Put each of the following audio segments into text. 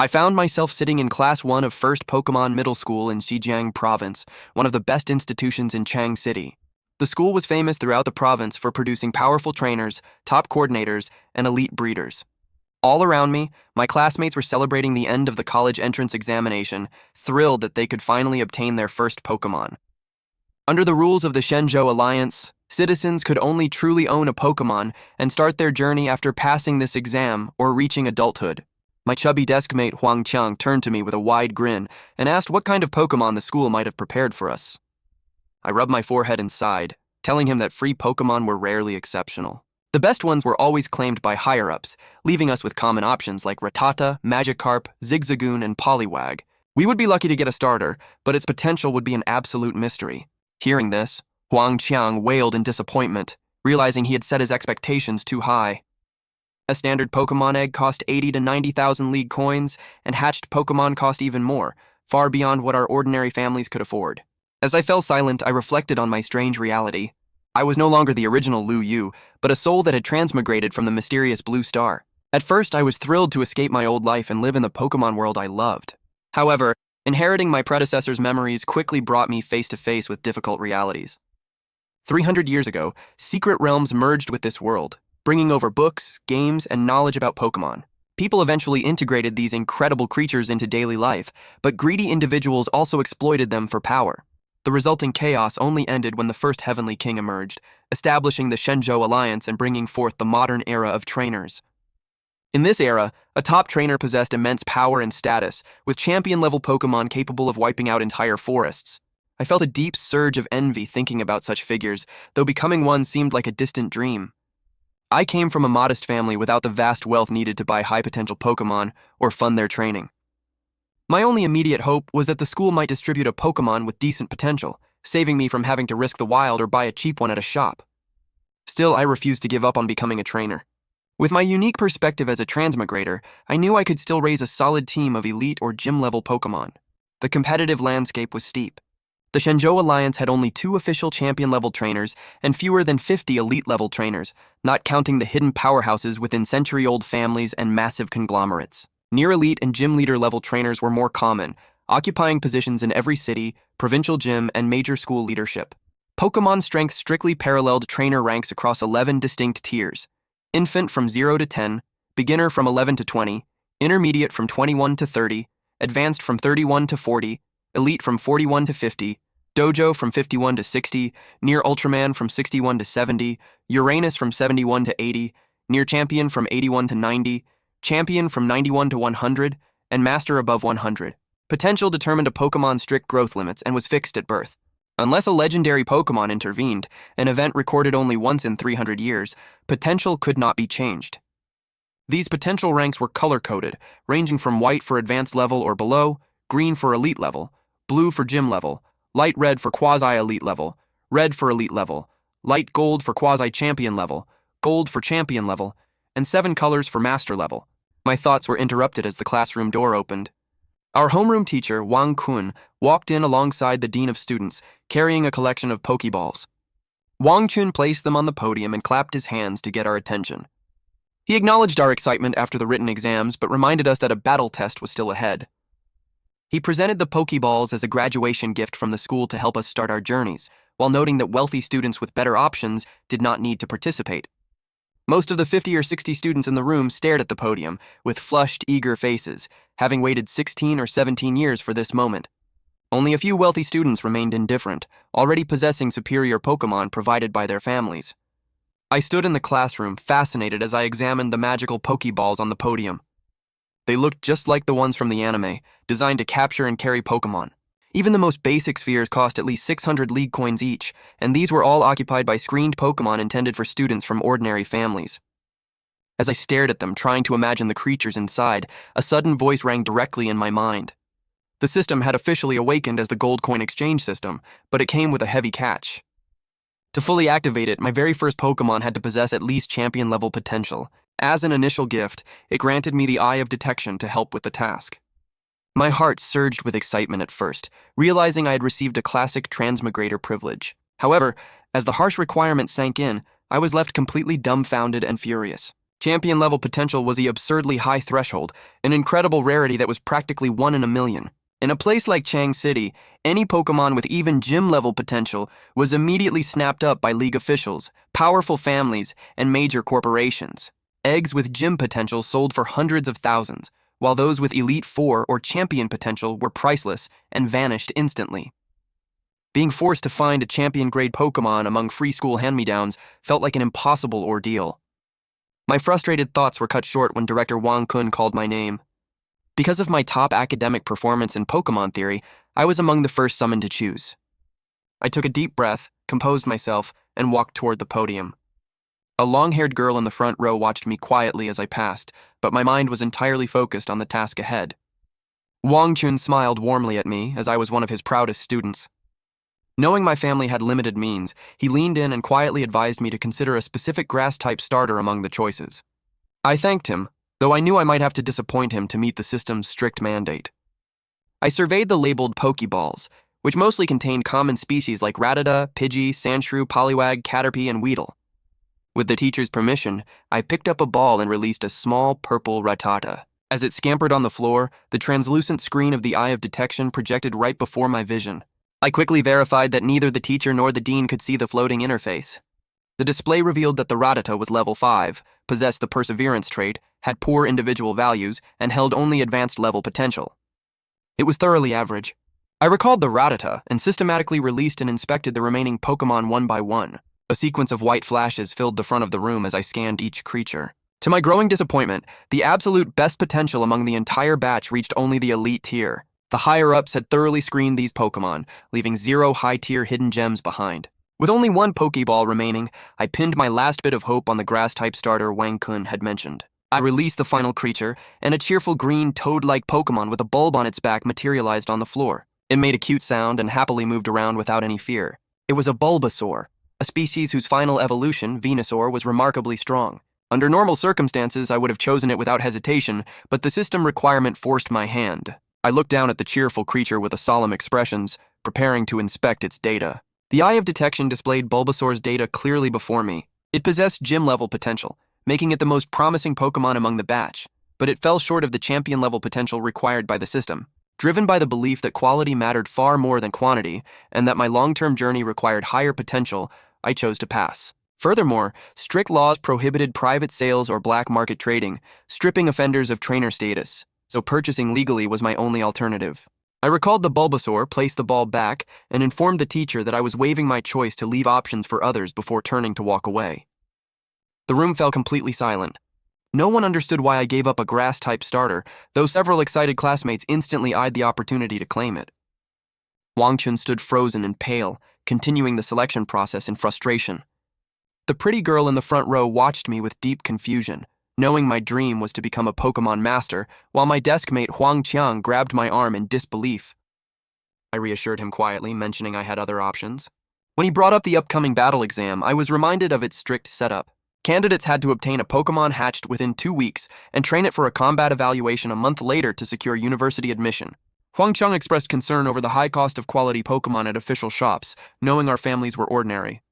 I found myself sitting in Class 1 of First Pokémon Middle School in Zhejiang Province, one of the best institutions in Chang City. The school was famous throughout the province for producing powerful trainers, top coordinators, and elite breeders. All around me, my classmates were celebrating the end of the college entrance examination, thrilled that they could finally obtain their first Pokémon. Under the rules of the Shenzhou Alliance, citizens could only truly own a Pokémon and start their journey after passing this exam or reaching adulthood. My chubby desk mate Huang Qiang turned to me with a wide grin and asked what kind of Pokémon the school might have prepared for us. I rubbed my forehead and sighed, telling him that free Pokémon were rarely exceptional. The best ones were always claimed by higher-ups, leaving us with common options like Rattata, Magikarp, Zigzagoon, and Poliwag. We would be lucky to get a starter, but its potential would be an absolute mystery. Hearing this, Huang Qiang wailed in disappointment, realizing he had set his expectations too high. A standard Pokémon egg cost 80 to 90,000 league coins, and hatched Pokémon cost even more, far beyond what our ordinary families could afford. As I fell silent, I reflected on my strange reality. I was no longer the original Lu Yu, but a soul that had transmigrated from the mysterious blue star. At first, I was thrilled to escape my old life and live in the Pokémon world I loved. However, inheriting my predecessor's memories quickly brought me face to face with difficult realities. 300 years ago, secret realms merged with this world, bringing over books, games, and knowledge about Pokémon. People eventually integrated these incredible creatures into daily life, but greedy individuals also exploited them for power. The resulting chaos only ended when the first Heavenly King emerged, establishing the Shenzhou Alliance and bringing forth the modern era of trainers. In this era, a top trainer possessed immense power and status, with champion-level Pokémon capable of wiping out entire forests. I felt a deep surge of envy thinking about such figures, though becoming one seemed like a distant dream. I came from a modest family without the vast wealth needed to buy high-potential Pokémon or fund their training. My only immediate hope was that the school might distribute a Pokémon with decent potential, saving me from having to risk the wild or buy a cheap one at a shop. Still, I refused to give up on becoming a trainer. With my unique perspective as a transmigrator, I knew I could still raise a solid team of elite or gym-level Pokémon. The competitive landscape was steep. The Shenzhou Alliance had only 2 official champion-level trainers and fewer than 50 elite-level trainers, not counting the hidden powerhouses within century-old families and massive conglomerates. Near-elite and gym leader-level trainers were more common, occupying positions in every city, provincial gym, and major school leadership. Pokémon strength strictly paralleled trainer ranks across 11 distinct tiers: infant from 0 to 10, beginner from 11 to 20, intermediate from 21 to 30, advanced from 31 to 40, elite from 41 to 50, dojo from 51 to 60, near Ultraman from 61 to 70, Uranus from 71 to 80, near champion from 81 to 90, champion from 91 to 100, and master above 100. Potential determined a Pokémon's strict growth limits and was fixed at birth. Unless a legendary Pokémon intervened, an event recorded only once in 300 years, potential could not be changed. These potential ranks were color-coded, ranging from white for advanced level or below, green for elite level, blue for gym level, light red for quasi-elite level, red for elite level, light gold for quasi-champion level, gold for champion level, and 7 colors for master level. My thoughts were interrupted as the classroom door opened. Our homeroom teacher, Wang Kun, walked in alongside the dean of students, carrying a collection of Pokeballs. Wang Kun placed them on the podium and clapped his hands to get our attention. He acknowledged our excitement after the written exams, but reminded us that a battle test was still ahead. He presented the Pokeballs as a graduation gift from the school to help us start our journeys, while noting that wealthy students with better options did not need to participate. Most of the 50 or 60 students in the room stared at the podium with flushed, eager faces, having waited 16 or 17 years for this moment. Only a few wealthy students remained indifferent, already possessing superior Pokémon provided by their families. I stood in the classroom, fascinated as I examined the magical Pokeballs on the podium. They looked just like the ones from the anime, designed to capture and carry Pokémon. Even the most basic spheres cost at least 600 league coins each, and these were all occupied by screened Pokémon intended for students from ordinary families. As I stared at them, trying to imagine the creatures inside, a sudden voice rang directly in my mind. The system had officially awakened as the gold coin exchange system, but it came with a heavy catch. To fully activate it, my very first Pokémon had to possess at least champion-level potential. As an initial gift, it granted me the Eye of Detection to help with the task. My heart surged with excitement at first, realizing I had received a classic transmigrator privilege. However, as the harsh requirement sank in, I was left completely dumbfounded and furious. Champion level potential was the absurdly high threshold, an incredible rarity that was practically 1 in a million. In a place like Chang City, any Pokemon with even gym level potential was immediately snapped up by league officials, powerful families, and major corporations. Eggs with gym potential sold for hundreds of thousands, while those with Elite 4 or Champion potential were priceless and vanished instantly. Being forced to find a champion-grade Pokemon among free school hand-me-downs felt like an impossible ordeal. My frustrated thoughts were cut short when Director Wang Kun called my name. Because of my top academic performance in Pokemon theory, I was among the first summoned to choose. I took a deep breath, composed myself, and walked toward the podium. A long-haired girl in the front row watched me quietly as I passed, but my mind was entirely focused on the task ahead. Wang Chun smiled warmly at me as I was one of his proudest students. Knowing my family had limited means, he leaned in and quietly advised me to consider a specific grass-type starter among the choices. I thanked him, though I knew I might have to disappoint him to meet the system's strict mandate. I surveyed the labeled Pokeballs, which mostly contained common species like Rattata, Pidgey, Sandshrew, Poliwag, Caterpie, and Weedle. With the teacher's permission, I picked up a ball and released a small purple Rattata. As it scampered on the floor, the translucent screen of the Eye of Detection projected right before my vision. I quickly verified that neither the teacher nor the dean could see the floating interface. The display revealed that the Rattata was level 5, possessed the Perseverance trait, had poor individual values, and held only advanced level potential. It was thoroughly average. I recalled the Rattata and systematically released and inspected the remaining Pokemon one by one. A sequence of white flashes filled the front of the room as I scanned each creature. To my growing disappointment, the absolute best potential among the entire batch reached only the elite tier. The higher-ups had thoroughly screened these Pokemon, leaving 0 high-tier hidden gems behind. With only 1 Pokeball remaining, I pinned my last bit of hope on the grass-type starter Wang Kun had mentioned. I released the final creature, and a cheerful green toad-like Pokemon with a bulb on its back materialized on the floor. It made a cute sound and happily moved around without any fear. It was a Bulbasaur, a species whose final evolution, Venusaur, was remarkably strong. Under normal circumstances, I would have chosen it without hesitation, but the system requirement forced my hand. I looked down at the cheerful creature with a solemn expressions, preparing to inspect its data. The Eye of Detection displayed Bulbasaur's data clearly before me. It possessed gym-level potential, making it the most promising Pokemon among the batch, but it fell short of the champion-level potential required by the system. Driven by the belief that quality mattered far more than quantity, and that my long-term journey required higher potential, I chose to pass. Furthermore, strict laws prohibited private sales or black market trading, stripping offenders of trainer status, so purchasing legally was my only alternative. I recalled the Bulbasaur, placed the ball back, and informed the teacher that I was waiving my choice to leave options for others before turning to walk away. The room fell completely silent. No one understood why I gave up a grass-type starter, though several excited classmates instantly eyed the opportunity to claim it. Wang Chun stood frozen and pale, continuing the selection process in frustration. The pretty girl in the front row watched me with deep confusion, knowing my dream was to become a Pokemon master, while my desk mate Huang Qiang grabbed my arm in disbelief. I reassured him quietly, mentioning I had other options. When he brought up the upcoming battle exam, I was reminded of its strict setup. Candidates had to obtain a Pokemon hatched within 2 weeks and train it for a combat evaluation a month later to secure university admission. Huang Qiang expressed concern over the high cost of quality Pokemon at official shops, knowing our families were ordinary.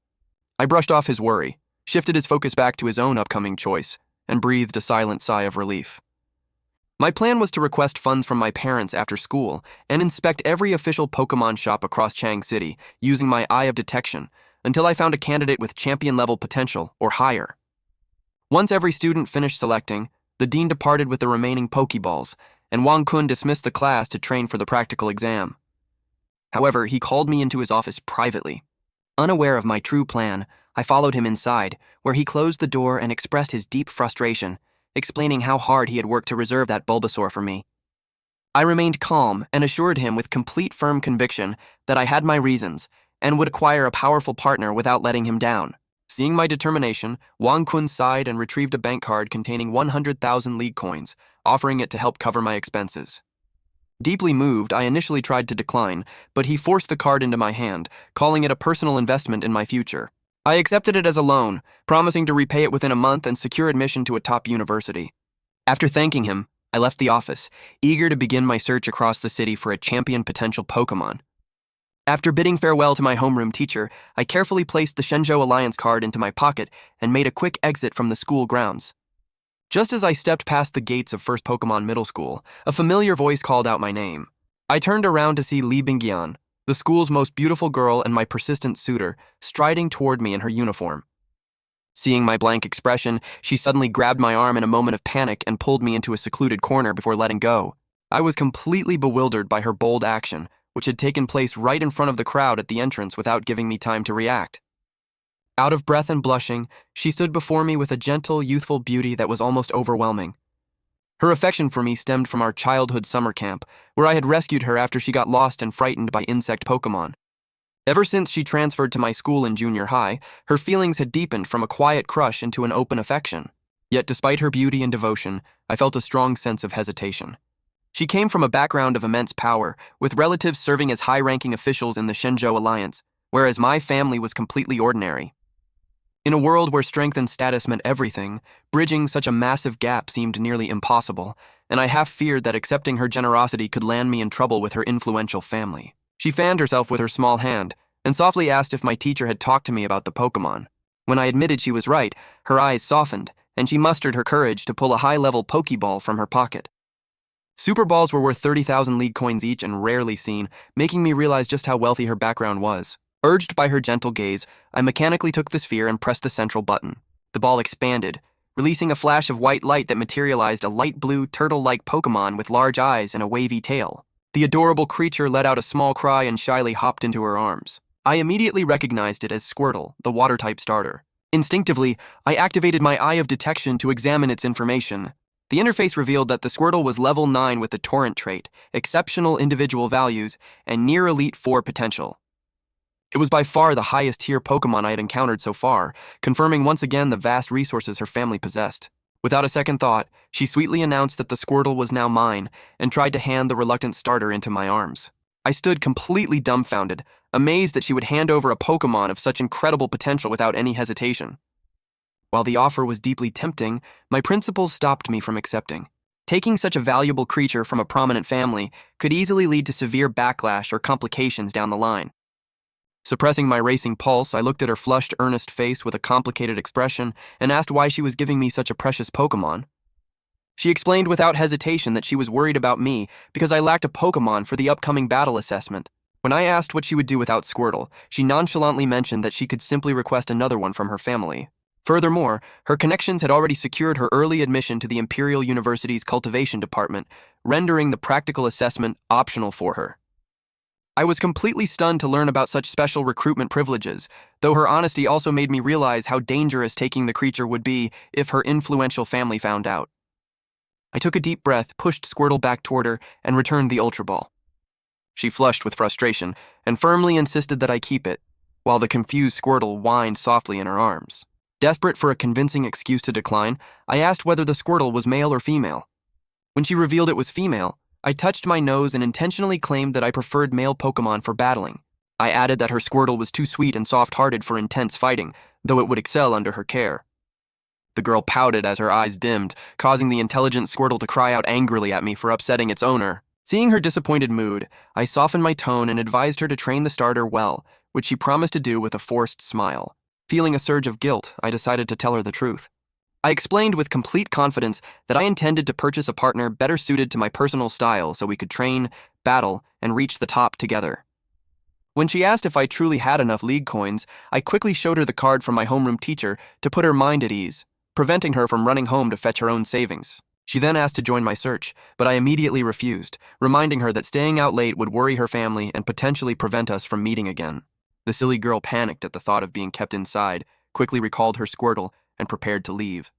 I brushed off his worry, shifted his focus back to his own upcoming choice, and breathed a silent sigh of relief. My plan was to request funds from my parents after school and inspect every official Pokemon shop across Chang City using my Eye of Detection until I found a candidate with champion-level potential or higher. Once every student finished selecting, the dean departed with the remaining Pokeballs, and Wang Kun dismissed the class to train for the practical exam. However, he called me into his office privately. Unaware of my true plan, I followed him inside, where he closed the door and expressed his deep frustration, explaining how hard he had worked to reserve that Bulbasaur for me. I remained calm and assured him with complete firm conviction that I had my reasons and would acquire a powerful partner without letting him down. Seeing my determination, Wang Kun sighed and retrieved a bank card containing 100,000 league coins, offering it to help cover my expenses. Deeply moved, I initially tried to decline, but he forced the card into my hand, calling it a personal investment in my future. I accepted it as a loan, promising to repay it within a month and secure admission to a top university. After thanking him, I left the office, eager to begin my search across the city for a champion potential Pokemon. After bidding farewell to my homeroom teacher, I carefully placed the Shenzhou Alliance card into my pocket and made a quick exit from the school grounds. Just as I stepped past the gates of First Pokemon Middle School, a familiar voice called out my name. I turned around to see Li Bingyan, the school's most beautiful girl and my persistent suitor, striding toward me in her uniform. Seeing my blank expression, she suddenly grabbed my arm in a moment of panic and pulled me into a secluded corner before letting go. I was completely bewildered by her bold action, which had taken place right in front of the crowd at the entrance without giving me time to react. Out of breath and blushing, she stood before me with a gentle, youthful beauty that was almost overwhelming. Her affection for me stemmed from our childhood summer camp, where I had rescued her after she got lost and frightened by insect Pokémon. Ever since she transferred to my school in junior high, her feelings had deepened from a quiet crush into an open affection. Yet despite her beauty and devotion, I felt a strong sense of hesitation. She came from a background of immense power, with relatives serving as high-ranking officials in the Shenzhou Alliance, whereas my family was completely ordinary. In a world where strength and status meant everything, bridging such a massive gap seemed nearly impossible, and I half feared that accepting her generosity could land me in trouble with her influential family. She fanned herself with her small hand and softly asked if my teacher had talked to me about the Pokémon. When I admitted she was right, her eyes softened, and she mustered her courage to pull a high-level Pokeball from her pocket. Super Balls were worth 30,000 league coins each and rarely seen, making me realize just how wealthy her background was. Urged by her gentle gaze, I mechanically took the sphere and pressed the central button. The ball expanded, releasing a flash of white light that materialized a light blue, turtle-like Pokémon with large eyes and a wavy tail. The adorable creature let out a small cry and shyly hopped into her arms. I immediately recognized it as Squirtle, the water-type starter. Instinctively, I activated my Eye of Detection to examine its information. The interface revealed that the Squirtle was level 9 with the Torrent trait, exceptional individual values, and near Elite 4 potential. It was by far the highest tier Pokémon I had encountered so far, confirming once again the vast resources her family possessed. Without a second thought, she sweetly announced that the Squirtle was now mine and tried to hand the reluctant starter into my arms. I stood completely dumbfounded, amazed that she would hand over a Pokémon of such incredible potential without any hesitation. While the offer was deeply tempting, my principles stopped me from accepting. Taking such a valuable creature from a prominent family could easily lead to severe backlash or complications down the line. Suppressing my racing pulse, I looked at her flushed, earnest face with a complicated expression and asked why she was giving me such a precious Pokémon. She explained without hesitation that she was worried about me because I lacked a Pokémon for the upcoming battle assessment. When I asked what she would do without Squirtle, she nonchalantly mentioned that she could simply request another one from her family. Furthermore, her connections had already secured her early admission to the Imperial University's cultivation department, rendering the practical assessment optional for her. I was completely stunned to learn about such special recruitment privileges, though her honesty also made me realize how dangerous taking the creature would be if her influential family found out. I took a deep breath, pushed Squirtle back toward her, and returned the Ultra Ball. She flushed with frustration and firmly insisted that I keep it, while the confused Squirtle whined softly in her arms. Desperate for a convincing excuse to decline, I asked whether the Squirtle was male or female. When she revealed it was female, I touched my nose and intentionally claimed that I preferred male Pokémon for battling. I added that her Squirtle was too sweet and soft-hearted for intense fighting, though it would excel under her care. The girl pouted as her eyes dimmed, causing the intelligent Squirtle to cry out angrily at me for upsetting its owner. Seeing her disappointed mood, I softened my tone and advised her to train the starter well, which she promised to do with a forced smile. Feeling a surge of guilt, I decided to tell her the truth. I explained with complete confidence that I intended to purchase a partner better suited to my personal style so we could train, battle, and reach the top together. When she asked if I truly had enough league coins, I quickly showed her the card from my homeroom teacher to put her mind at ease, preventing her from running home to fetch her own savings. She then asked to join my search, but I immediately refused, reminding her that staying out late would worry her family and potentially prevent us from meeting again. The silly girl panicked at the thought of being kept inside, quickly recalled her Squirtle, and prepared to leave.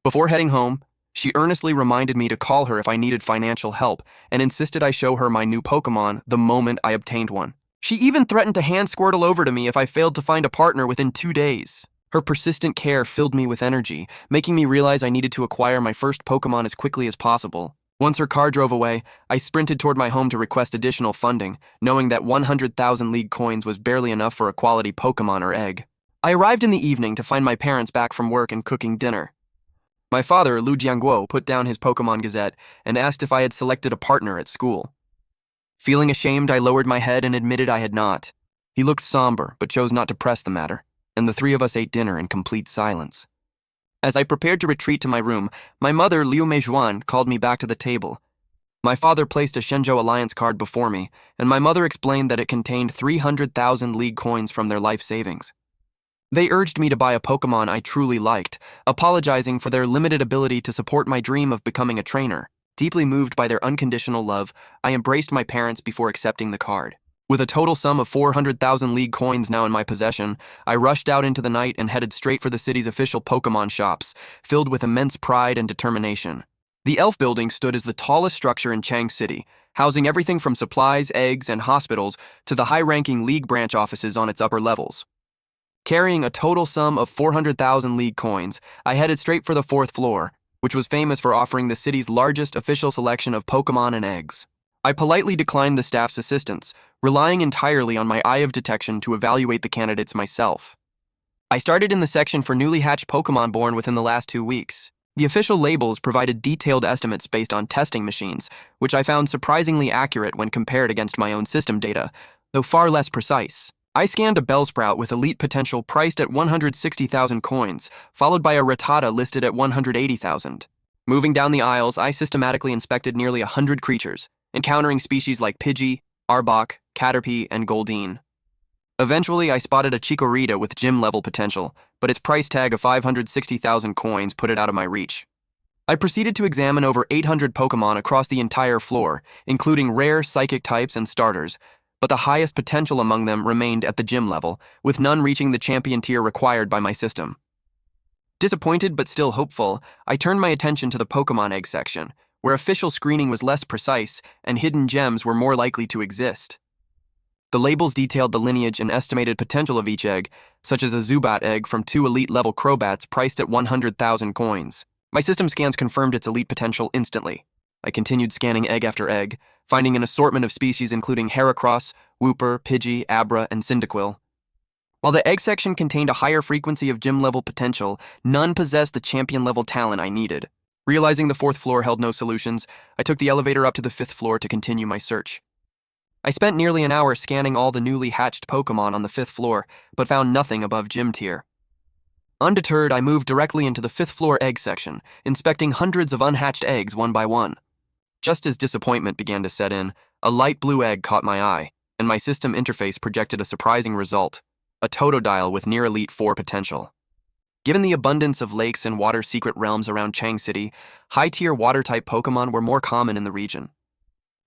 Before heading home, she earnestly reminded me to call her if I needed financial help and insisted I show her my new Pokémon the moment I obtained one. She even threatened to hand Squirtle over to me if I failed to find a partner within 2 days. Her persistent care filled me with energy, making me realize I needed to acquire my first Pokémon as quickly as possible. Once her car drove away, I sprinted toward my home to request additional funding, knowing that 100,000 league coins was barely enough for a quality Pokémon or egg. I arrived in the evening to find my parents back from work and cooking dinner. My father, Lu Jiangguo, put down his Pokémon Gazette and asked if I had selected a partner at school. Feeling ashamed, I lowered my head and admitted I had not. He looked somber, but chose not to press the matter, and the three of us ate dinner in complete silence. As I prepared to retreat to my room, my mother, Liu Meijuan, called me back to the table. My father placed a Shenzhou Alliance card before me, and my mother explained that it contained 300,000 league coins from their life savings. They urged me to buy a Pokémon I truly liked, apologizing for their limited ability to support my dream of becoming a trainer. Deeply moved by their unconditional love, I embraced my parents before accepting the card. With a total sum of 400,000 league coins now in my possession, I rushed out into the night and headed straight for the city's official Pokémon shops, filled with immense pride and determination. The Elf Building stood as the tallest structure in Chang City, housing everything from supplies, eggs, and hospitals to the high-ranking League branch offices on its upper levels. Carrying a total sum of 400,000 League coins, I headed straight for the 4th floor, which was famous for offering the city's largest official selection of Pokémon and eggs. I politely declined the staff's assistance, relying entirely on my eye of detection to evaluate the candidates myself. I started in the section for newly hatched Pokémon born within the last 2 weeks. The official labels provided detailed estimates based on testing machines, which I found surprisingly accurate when compared against my own system data, though far less precise. I scanned a Bellsprout with elite potential priced at 160,000 coins, followed by a Rattata listed at 180,000. Moving down the aisles, I systematically inspected nearly 100 creatures, encountering species like Pidgey, Arbok, Caterpie, and Goldeen. Eventually, I spotted a Chikorita with gym-level potential, but its price tag of 560,000 coins put it out of my reach. I proceeded to examine over 800 Pokémon across the entire floor, including rare psychic types and starters, but the highest potential among them remained at the gym level, with none reaching the champion tier required by my system. Disappointed but still hopeful, I turned my attention to the Pokémon egg section, where official screening was less precise and hidden gems were more likely to exist. The labels detailed the lineage and estimated potential of each egg, such as a Zubat egg from 2 elite-level Crobats priced at 100,000 coins. My system scans confirmed its elite potential instantly. I continued scanning egg after egg, finding an assortment of species including Heracross, Wooper, Pidgey, Abra, and Cyndaquil. While the egg section contained a higher frequency of gym-level potential, none possessed the champion-level talent I needed. Realizing the 4th floor held no solutions, I took the elevator up to the 5th floor to continue my search. I spent nearly an hour scanning all the newly hatched Pokémon on the 5th floor, but found nothing above gym tier. Undeterred, I moved directly into the 5th floor egg section, inspecting hundreds of unhatched eggs one by one. Just as disappointment began to set in, a light blue egg caught my eye, and my system interface projected a surprising result, a Totodile with near Elite 4 potential. Given the abundance of lakes and water secret realms around Chang City, high-tier water-type Pokémon were more common in the region.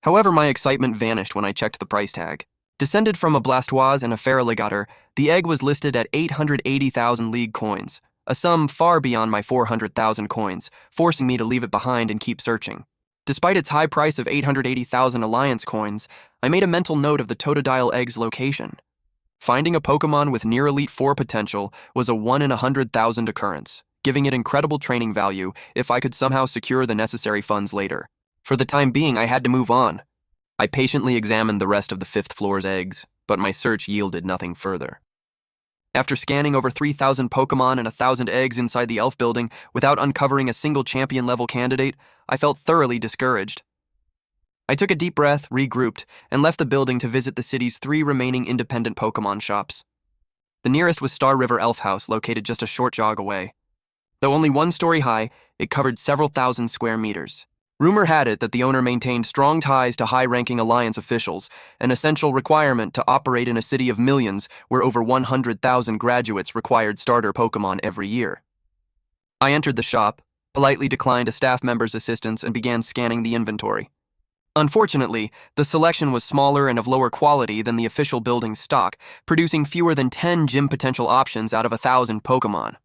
However, my excitement vanished when I checked the price tag. Descended from a Blastoise and a Feraligatr, the egg was listed at 880,000 League coins, a sum far beyond my 400,000 coins, forcing me to leave it behind and keep searching. Despite its high price of 880,000 Alliance coins, I made a mental note of the Totodile egg's location. Finding a Pokémon with near Elite 4 potential was a 1 in 100,000 occurrence, giving it incredible training value if I could somehow secure the necessary funds later. For the time being, I had to move on. I patiently examined the rest of the 5th floor's eggs, but my search yielded nothing further. After scanning over 3,000 Pokémon and 1,000 eggs inside the Elf Building without uncovering a single champion-level candidate, I felt thoroughly discouraged. I took a deep breath, regrouped, and left the building to visit the city's 3 remaining independent Pokémon shops. The nearest was Star River Elf House, located just a short jog away. Though only 1 story high, it covered several thousand square meters. Rumor had it that the owner maintained strong ties to high-ranking Alliance officials, an essential requirement to operate in a city of millions where over 100,000 graduates required starter Pokémon every year. I entered the shop, politely declined a staff member's assistance, and began scanning the inventory. Unfortunately, the selection was smaller and of lower quality than the official building's stock, producing fewer than 10 gym potential options out of 1,000 Pokémon.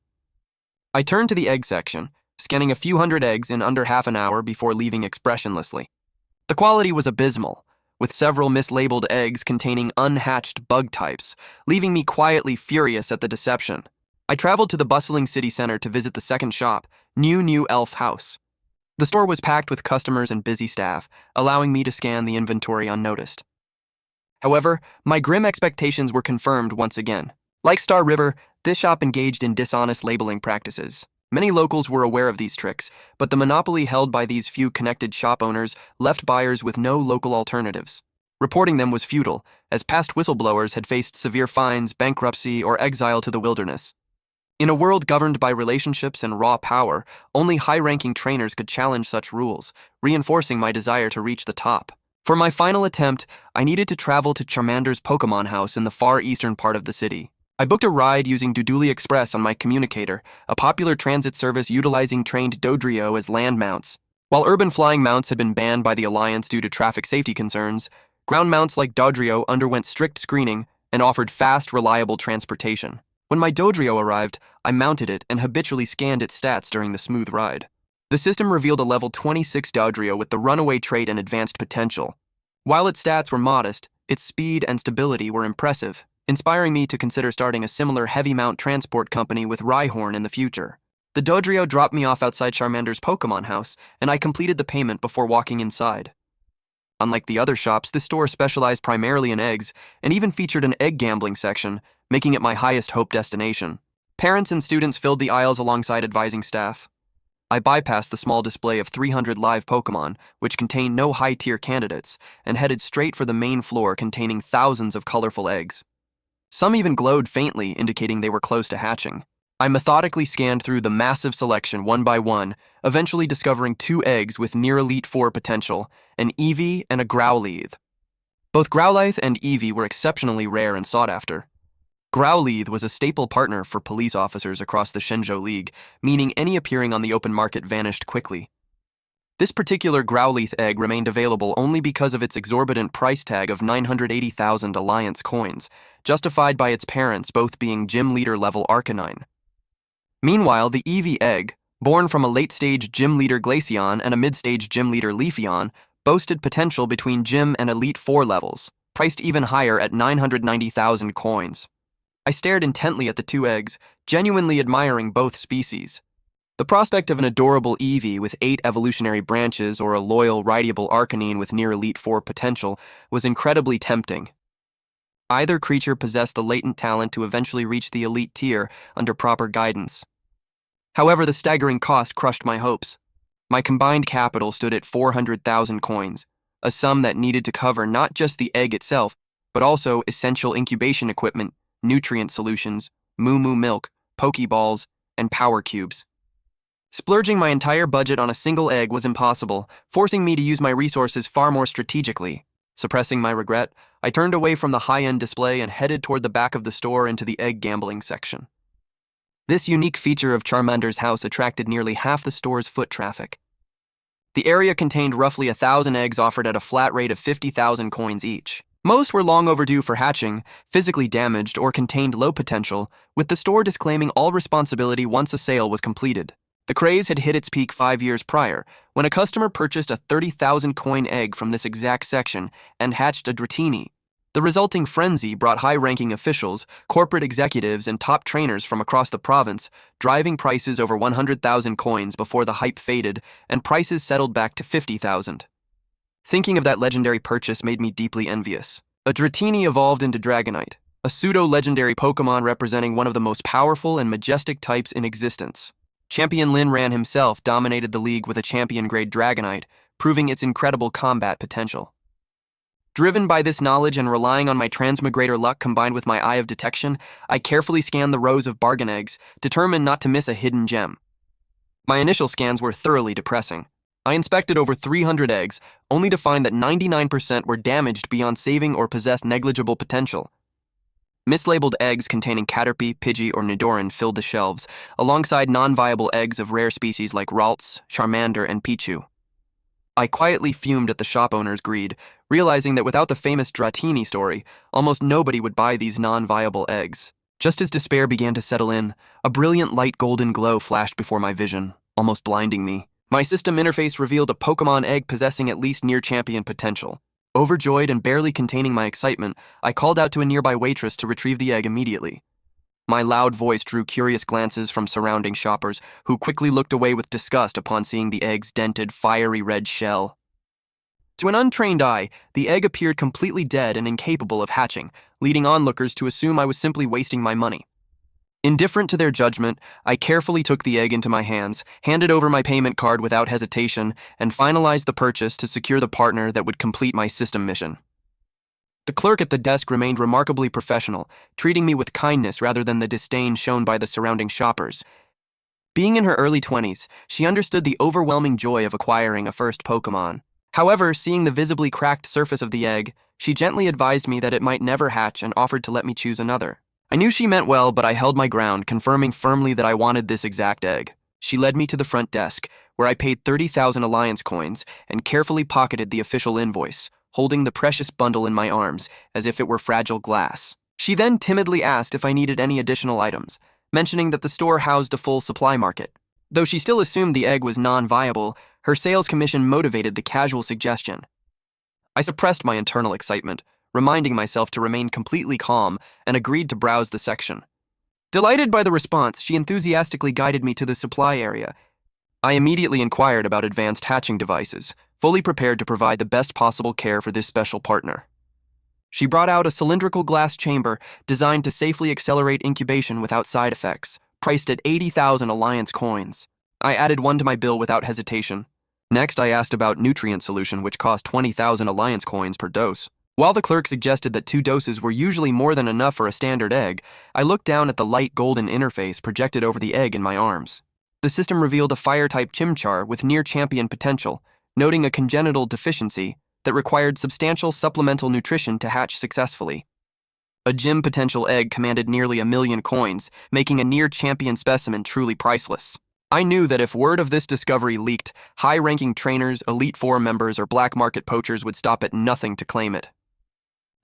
I turned to the egg section, scanning a few hundred eggs in under half an hour before leaving expressionlessly. The quality was abysmal, with several mislabeled eggs containing unhatched bug types, leaving me quietly furious at the deception. I traveled to the bustling city center to visit the second shop, New Elf House. The store was packed with customers and busy staff, allowing me to scan the inventory unnoticed. However, my grim expectations were confirmed once again. Like Star River, this shop engaged in dishonest labeling practices. Many locals were aware of these tricks, but the monopoly held by these few connected shop owners left buyers with no local alternatives. Reporting them was futile, as past whistleblowers had faced severe fines, bankruptcy, or exile to the wilderness. In a world governed by relationships and raw power, only high-ranking trainers could challenge such rules, reinforcing my desire to reach the top. For my final attempt, I needed to travel to Charmander's Pokémon house in the far eastern part of the city. I booked a ride using Doodly Express on my communicator, a popular transit service utilizing trained Dodrio as land mounts. While urban flying mounts had been banned by the Alliance due to traffic safety concerns, ground mounts like Dodrio underwent strict screening and offered fast, reliable transportation. When my Dodrio arrived, I mounted it and habitually scanned its stats during the smooth ride. The system revealed a level 26 Dodrio with the runaway trait and advanced potential. While its stats were modest, its speed and stability were impressive, inspiring me to consider starting a similar heavy mount transport company with Rhyhorn in the future. The Dodrio dropped me off outside Charmander's Pokémon house, and I completed the payment before walking inside. Unlike the other shops, this store specialized primarily in eggs, and even featured an egg gambling section, making it my highest hope destination. Parents and students filled the aisles alongside advising staff. I bypassed the small display of 300 live Pokémon, which contained no high-tier candidates, and headed straight for the main floor containing thousands of colorful eggs. Some even glowed faintly, indicating they were close to hatching. I methodically scanned through the massive selection one by one, eventually discovering 2 eggs with near Elite 4 potential, an Eevee and a Growlithe. Both Growlithe and Eevee were exceptionally rare and sought after. Growlithe was a staple partner for police officers across the Shenzhou League, meaning any appearing on the open market vanished quickly. This particular Growlithe egg remained available only because of its exorbitant price tag of 980,000 Alliance coins, justified by its parents both being Gym Leader level Arcanine. Meanwhile, the Eevee egg, born from a late-stage Gym Leader Glaceon and a mid-stage Gym Leader Leafeon, boasted potential between Gym and Elite 4 levels, priced even higher at 990,000 coins. I stared intently at the 2 eggs, genuinely admiring both species. The prospect of an adorable Eevee with 8 evolutionary branches or a loyal, rideable Arcanine with near Elite 4 potential was incredibly tempting. Either creature possessed the latent talent to eventually reach the elite tier under proper guidance. However, the staggering cost crushed my hopes. My combined capital stood at 400,000 coins, a sum that needed to cover not just the egg itself, but also essential incubation equipment, nutrient solutions, Moo Moo milk, Pokeballs, and power cubes. Splurging my entire budget on a single egg was impossible, forcing me to use my resources far more strategically. Suppressing my regret, I turned away from the high-end display and headed toward the back of the store into the egg gambling section. This unique feature of Charmander's house attracted nearly half the store's foot traffic. The area contained roughly 1,000 eggs offered at a flat rate of 50,000 coins each. Most were long overdue for hatching, physically damaged, or contained low potential, with the store disclaiming all responsibility once a sale was completed. The craze had hit its peak 5 years prior, when a customer purchased a 30,000 coin egg from this exact section and hatched a Dratini. The resulting frenzy brought high-ranking officials, corporate executives, and top trainers from across the province, driving prices over 100,000 coins before the hype faded and prices settled back to 50,000. Thinking of that legendary purchase made me deeply envious. A Dratini evolved into Dragonite, a pseudo-legendary Pokémon representing one of the most powerful and majestic types in existence. Champion Lin Ran himself dominated the league with a champion-grade Dragonite, proving its incredible combat potential. Driven by this knowledge and relying on my Transmigrator luck combined with my eye of detection, I carefully scanned the rows of bargain eggs, determined not to miss a hidden gem. My initial scans were thoroughly depressing. I inspected over 300 eggs, only to find that 99% were damaged beyond saving or possessed negligible potential. Mislabeled eggs containing Caterpie, Pidgey, or Nidoran filled the shelves, alongside non-viable eggs of rare species like Ralts, Charmander, and Pichu. I quietly fumed at the shop owner's greed, realizing that without the famous Dratini story, almost nobody would buy these non-viable eggs. Just as despair began to settle in, a brilliant light golden glow flashed before my vision, almost blinding me. My system interface revealed a Pokémon egg possessing at least near-champion potential. Overjoyed and barely containing my excitement, I called out to a nearby waitress to retrieve the egg immediately. My loud voice drew curious glances from surrounding shoppers, who quickly looked away with disgust upon seeing the egg's dented, fiery red shell. To an untrained eye, the egg appeared completely dead and incapable of hatching, leading onlookers to assume I was simply wasting my money. Indifferent to their judgment, I carefully took the egg into my hands, handed over my payment card without hesitation, and finalized the purchase to secure the partner that would complete my system mission. The clerk at the desk remained remarkably professional, treating me with kindness rather than the disdain shown by the surrounding shoppers. Being in her early 20s, she understood the overwhelming joy of acquiring a first Pokémon. However, seeing the visibly cracked surface of the egg, she gently advised me that it might never hatch and offered to let me choose another. I knew she meant well, but I held my ground, confirming firmly that I wanted this exact egg. She led me to the front desk, where I paid 30,000 Alliance coins and carefully pocketed the official invoice, holding the precious bundle in my arms as if it were fragile glass. She then timidly asked if I needed any additional items, mentioning that the store housed a full supply market. Though she still assumed the egg was non-viable, her sales commission motivated the casual suggestion. I suppressed my internal excitement, reminding myself to remain completely calm, and agreed to browse the section. Delighted by the response, she enthusiastically guided me to the supply area. I immediately inquired about advanced hatching devices, fully prepared to provide the best possible care for this special partner. She brought out a cylindrical glass chamber designed to safely accelerate incubation without side effects, priced at 80,000 Alliance coins. I added one to my bill without hesitation. Next, I asked about nutrient solution, which cost 20,000 Alliance coins per dose. While the clerk suggested that 2 doses were usually more than enough for a standard egg, I looked down at the light golden interface projected over the egg in my arms. The system revealed a fire-type Chimchar with near-champion potential, noting a congenital deficiency that required substantial supplemental nutrition to hatch successfully. A gym potential egg commanded nearly 1,000,000 coins, making a near-champion specimen truly priceless. I knew that if word of this discovery leaked, high-ranking trainers, Elite Four members, or black market poachers would stop at nothing to claim it.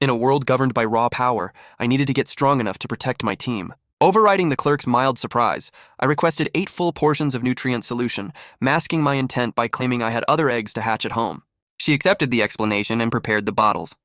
In a world governed by raw power, I needed to get strong enough to protect my team. Overriding the clerk's mild surprise, I requested 8 full portions of nutrient solution, masking my intent by claiming I had other eggs to hatch at home. She accepted the explanation and prepared the bottles.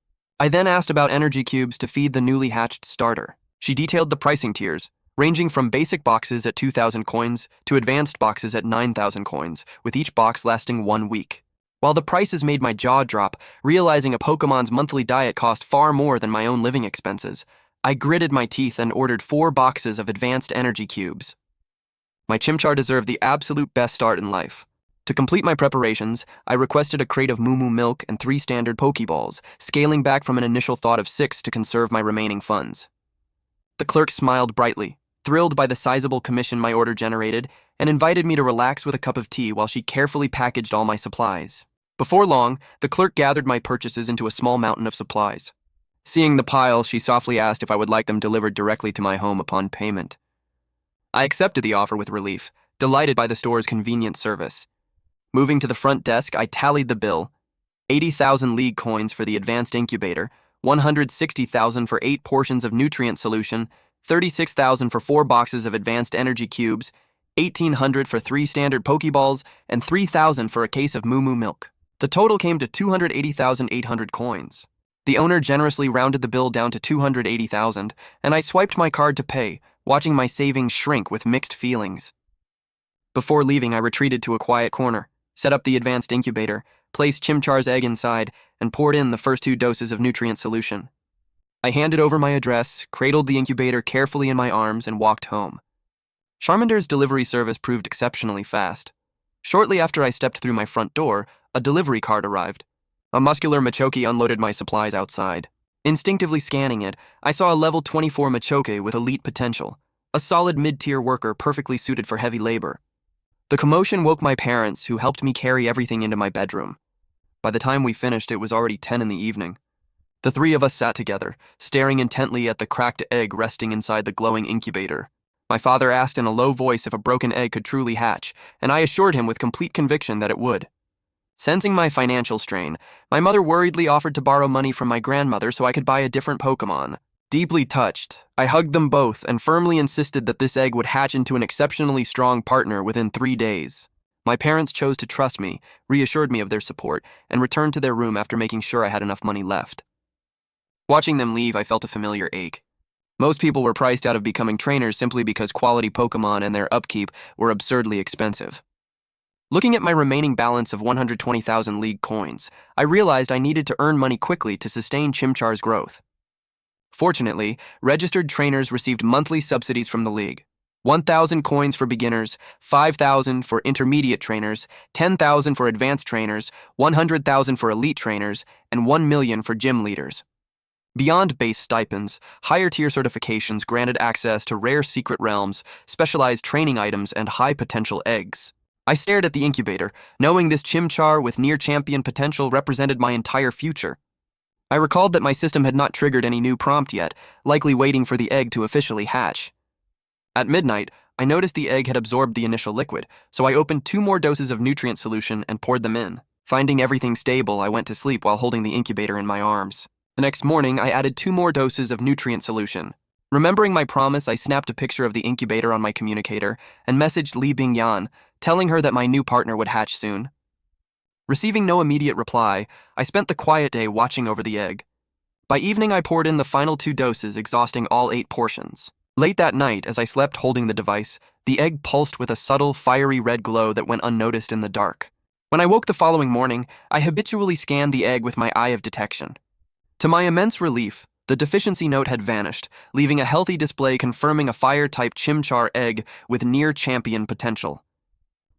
I then asked about energy cubes to feed the newly hatched starter. She detailed the pricing tiers, ranging from basic boxes at 2,000 coins to advanced boxes at 9,000 coins, with each box lasting 1 week. While the prices made my jaw drop, realizing a Pokemon's monthly diet cost far more than my own living expenses, I gritted my teeth and ordered 4 boxes of advanced energy cubes. My Chimchar deserved the absolute best start in life. To complete my preparations, I requested a crate of Moo milk and 3 standard Pokeballs, scaling back from an initial thought of 6 to conserve my remaining funds. The clerk smiled brightly, thrilled by the sizable commission my order generated, and invited me to relax with a cup of tea while she carefully packaged all my supplies. Before long, the clerk gathered my purchases into a small mountain of supplies. Seeing the pile, she softly asked if I would like them delivered directly to my home upon payment. I accepted the offer with relief, delighted by the store's convenient service. Moving to the front desk, I tallied the bill: 80,000 league coins for the advanced incubator, 160,000 for 8 portions of nutrient solution, 36,000 for 4 boxes of advanced energy cubes, 1,800 for 3 standard Pokeballs, and 3,000 for a case of Moo milk. The total came to 280,800 coins. The owner generously rounded the bill down to 280,000, and I swiped my card to pay, watching my savings shrink with mixed feelings. Before leaving, I retreated to a quiet corner, set up the advanced incubator, placed Chimchar's egg inside, and poured in the first 2 doses of nutrient solution. I handed over my address, cradled the incubator carefully in my arms, and walked home. Charmander's delivery service proved exceptionally fast. Shortly after I stepped through my front door, a delivery cart arrived. A muscular Machoke unloaded my supplies outside. Instinctively scanning it, I saw a level 24 Machoke with elite potential, a solid mid-tier worker perfectly suited for heavy labor. The commotion woke my parents, who helped me carry everything into my bedroom. By the time we finished, it was already 10 in the evening. The 3 of us sat together, staring intently at the cracked egg resting inside the glowing incubator. My father asked in a low voice if a broken egg could truly hatch, and I assured him with complete conviction that it would. Sensing my financial strain, my mother worriedly offered to borrow money from my grandmother so I could buy a different Pokémon. Deeply touched, I hugged them both and firmly insisted that this egg would hatch into an exceptionally strong partner within 3 days. My parents chose to trust me, reassured me of their support, and returned to their room after making sure I had enough money left. Watching them leave, I felt a familiar ache. Most people were priced out of becoming trainers simply because quality Pokémon and their upkeep were absurdly expensive. Looking at my remaining balance of 120,000 league coins, I realized I needed to earn money quickly to sustain Chimchar's growth. Fortunately, registered trainers received monthly subsidies from the league. 1,000 coins for beginners, 5,000 for intermediate trainers, 10,000 for advanced trainers, 100,000 for elite trainers, and 1 million for gym leaders. Beyond base stipends, higher-tier certifications granted access to rare secret realms, specialized training items, and high-potential eggs. I stared at the incubator, knowing this Chimchar with near-champion potential represented my entire future. I recalled that my system had not triggered any new prompt yet, likely waiting for the egg to officially hatch. At midnight, I noticed the egg had absorbed the initial liquid, so I opened 2 more doses of nutrient solution and poured them in. Finding everything stable, I went to sleep while holding the incubator in my arms. The next morning, I added 2 more doses of nutrient solution. Remembering my promise, I snapped a picture of the incubator on my communicator and messaged Li Bingyan, telling her that my new partner would hatch soon. Receiving no immediate reply, I spent the quiet day watching over the egg. By evening, I poured in the final 2 doses, exhausting all 8 portions. Late that night, as I slept holding the device, the egg pulsed with a subtle, fiery red glow that went unnoticed in the dark. When I woke the following morning, I habitually scanned the egg with my eye of detection. To my immense relief, the deficiency note had vanished, leaving a healthy display confirming a fire-type Chimchar egg with near-champion potential.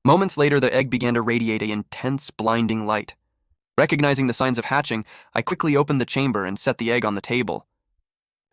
Moments later, the egg began to radiate an intense, blinding light. Recognizing the signs of hatching, I quickly opened the chamber and set the egg on the table.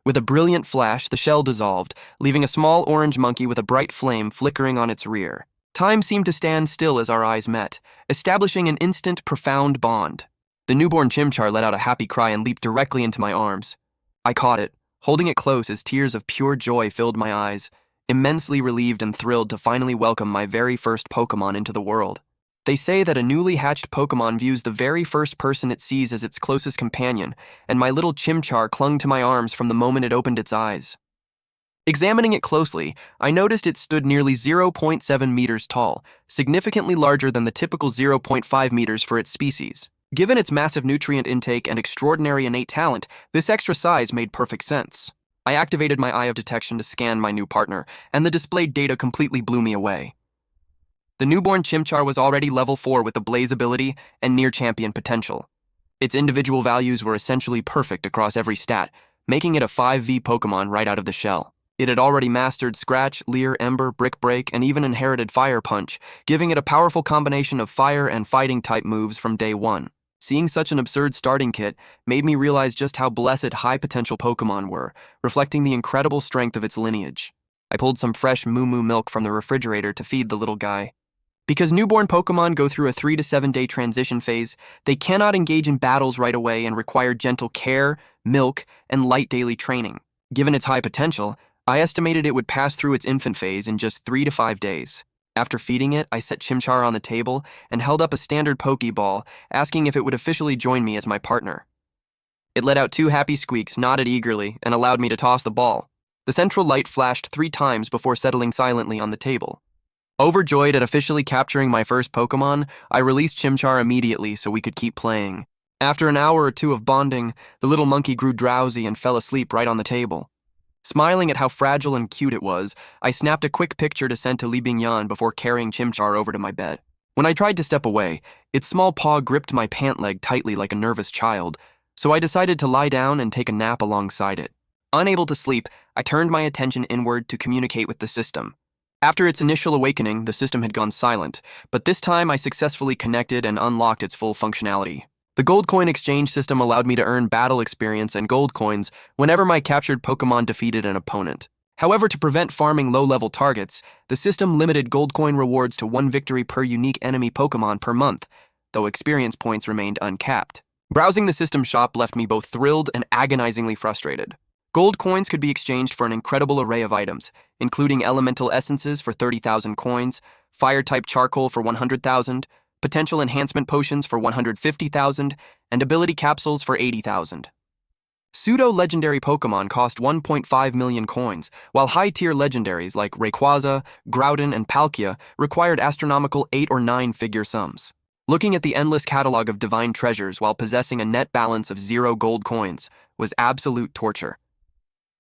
With a brilliant flash, the shell dissolved, leaving a small orange monkey with a bright flame flickering on its rear. Time seemed to stand still as our eyes met, establishing an instant, profound bond. The newborn Chimchar let out a happy cry and leaped directly into my arms. I caught it, holding it close as tears of pure joy filled my eyes, immensely relieved and thrilled to finally welcome my very first Pokémon into the world. They say that a newly hatched Pokémon views the very first person it sees as its closest companion, and my little Chimchar clung to my arms from the moment it opened its eyes. Examining it closely, I noticed it stood nearly 0.7 meters tall, significantly larger than the typical 0.5 meters for its species. Given its massive nutrient intake and extraordinary innate talent, this extra size made perfect sense. I activated my eye of detection to scan my new partner, and the displayed data completely blew me away. The newborn Chimchar was already level 4 with the Blaze ability and near-champion potential. Its individual values were essentially perfect across every stat, making it a 5v Pokémon right out of the shell. It had already mastered Scratch, Leer, Ember, Brick Break, and even inherited Fire Punch, giving it a powerful combination of fire and fighting-type moves from day 1. Seeing such an absurd starting kit made me realize just how blessed high-potential Pokémon were, reflecting the incredible strength of its lineage. I pulled some fresh moo milk from the refrigerator to feed the little guy. Because newborn Pokémon go through a 3 to 7 day transition phase, they cannot engage in battles right away and require gentle care, milk, and light daily training. Given its high potential, I estimated it would pass through its infant phase in just 3 to 5 days. After feeding it, I set Chimchar on the table and held up a standard Pokeball, asking if it would officially join me as my partner. It let out 2 happy squeaks, nodded eagerly, and allowed me to toss the ball. The central light flashed 3 times before settling silently on the table. Overjoyed at officially capturing my first Pokémon, I released Chimchar immediately so we could keep playing. After an hour or 2 of bonding, the little monkey grew drowsy and fell asleep right on the table. Smiling at how fragile and cute it was, I snapped a quick picture to send to Li Bingyan before carrying Chimchar over to my bed. When I tried to step away, its small paw gripped my pant leg tightly like a nervous child, so I decided to lie down and take a nap alongside it. Unable to sleep, I turned my attention inward to communicate with the system. After its initial awakening, the system had gone silent, but this time I successfully connected and unlocked its full functionality. The gold coin exchange system allowed me to earn battle experience and gold coins whenever my captured Pokémon defeated an opponent. However, to prevent farming low-level targets, the system limited gold coin rewards to 1 victory per unique enemy Pokémon per month, though experience points remained uncapped. Browsing the system shop left me both thrilled and agonizingly frustrated. Gold coins could be exchanged for an incredible array of items, including elemental essences for 30,000 coins, fire-type charcoal for 100,000, potential enhancement potions for 150,000, and ability capsules for 80,000. Pseudo-legendary Pokémon cost 1.5 million coins, while high-tier legendaries like Rayquaza, Groudon, and Palkia required astronomical 8 or 9 figure sums. Looking at the endless catalog of divine treasures while possessing a net balance of 0 gold coins was absolute torture.